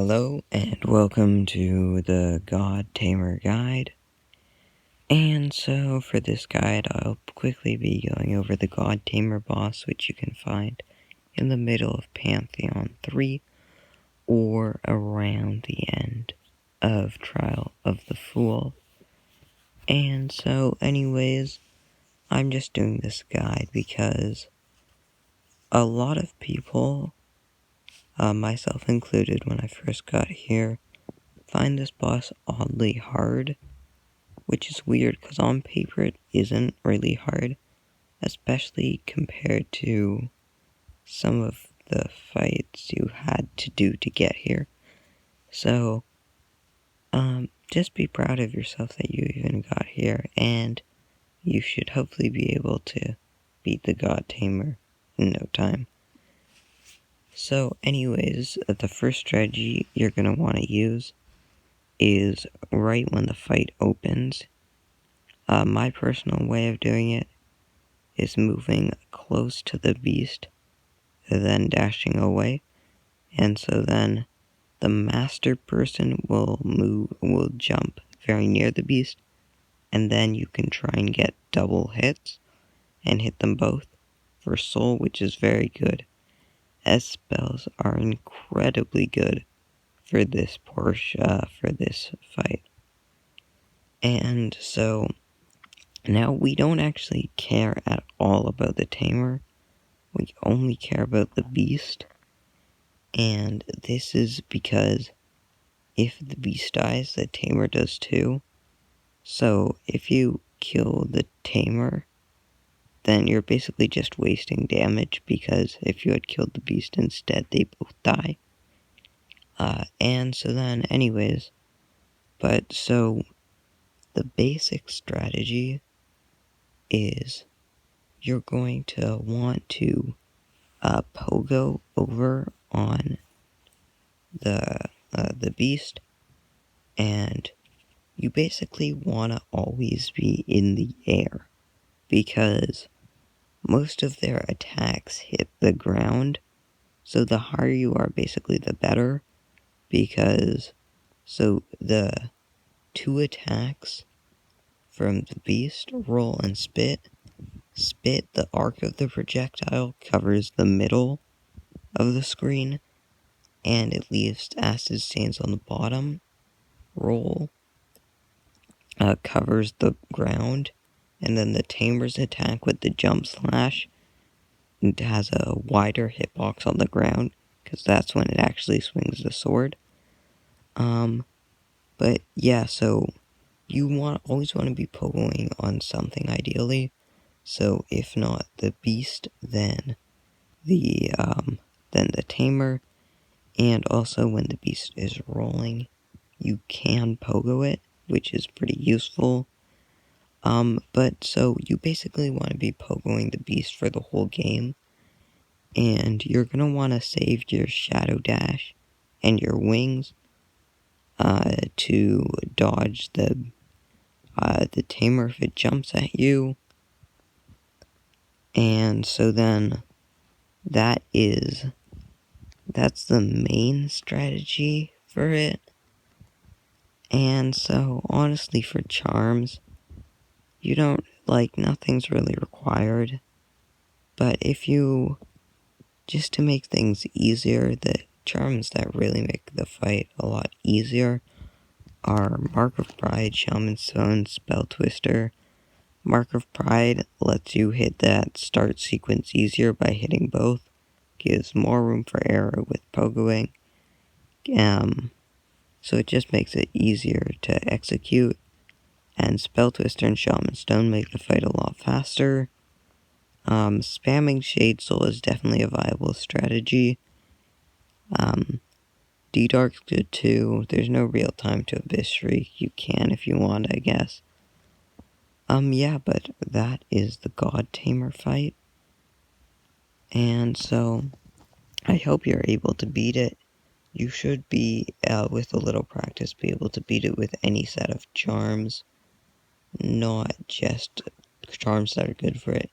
Hello and welcome to the God Tamer guide. And so for this guide, I'll quickly be going over the God Tamer boss, which you can find in the middle of Pantheon 3 or around the end of Trial of the Fool. And so anyways, I'm just doing this guide because a lot of people, myself included when I first got here, find this boss oddly hard, which is weird because on paper it isn't really hard, especially compared to some of the fights you had to do to get here. So, just be proud of yourself that you even got here, and you should hopefully be able to beat the God Tamer in no time. So anyways, the first strategy you're going to want to use is right when the fight opens. My personal way of doing it is moving close to the beast, then dashing away. And so then the master person will jump very near the beast, and then you can try and get double hits and hit them both for soul, which is very good. S spells are incredibly good for this for this fight. And so now we don't actually care at all about the Tamer. We only care about the beast. And this is because if the beast dies, the Tamer does too. So if you kill the Tamer, then you're basically just wasting damage, because if you had killed the beast instead, they both die. And so then anyways, so the basic strategy is you're going to want to pogo over on the beast, and you basically want to always be in the air, because most of their attacks hit the ground. So the higher you are, basically the better, because so the two attacks from the beast, roll and spit. Spit, the arc of the projectile covers the middle of the screen, and it leaves acid stains on the bottom. Roll covers the ground, and then the Tamer's attack with the jump slash, it has a wider hitbox on the ground, because that's when it actually swings the sword. But yeah, so you always want to be pogoing on something ideally. So if not the beast, then the Tamer, and also when the beast is rolling, you can pogo it, which is pretty useful. But so you basically want to be pogoing the beast for the whole game, and you're gonna want to save your shadow dash and your wings to dodge the Tamer if it jumps at you. And so then that's the main strategy for it. And so honestly, for charms, you don't, nothing's really required. But if you, just to make things easier, the charms that really make the fight a lot easier are Mark of Pride, Shaman's Stone, Spell Twister. Mark of Pride lets you hit that start sequence easier by hitting both, gives more room for error with pogoing. So it just makes it easier to execute. And Spell Twister and Shaman Stone make the fight a lot faster. Spamming Shade Soul is definitely a viable strategy. D-Dark's good too. There's no real time to Abyss Shriek. You can if you want, I guess. Yeah, but that is the God Tamer fight. And so, I hope you're able to beat it. You should be, with a little practice, be able to beat it with any set of charms. Not just charms that are good for it.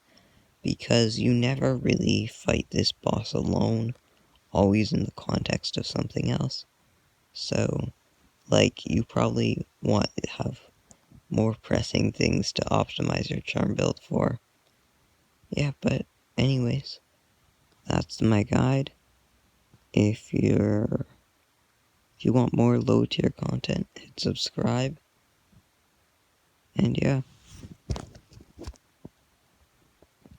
Because you never really fight this boss alone. Always in the context of something else. So, like, you probably want to have more pressing things to optimize your charm build for. Yeah, but anyways, that's my guide. If you want more low tier content, hit subscribe. And yeah.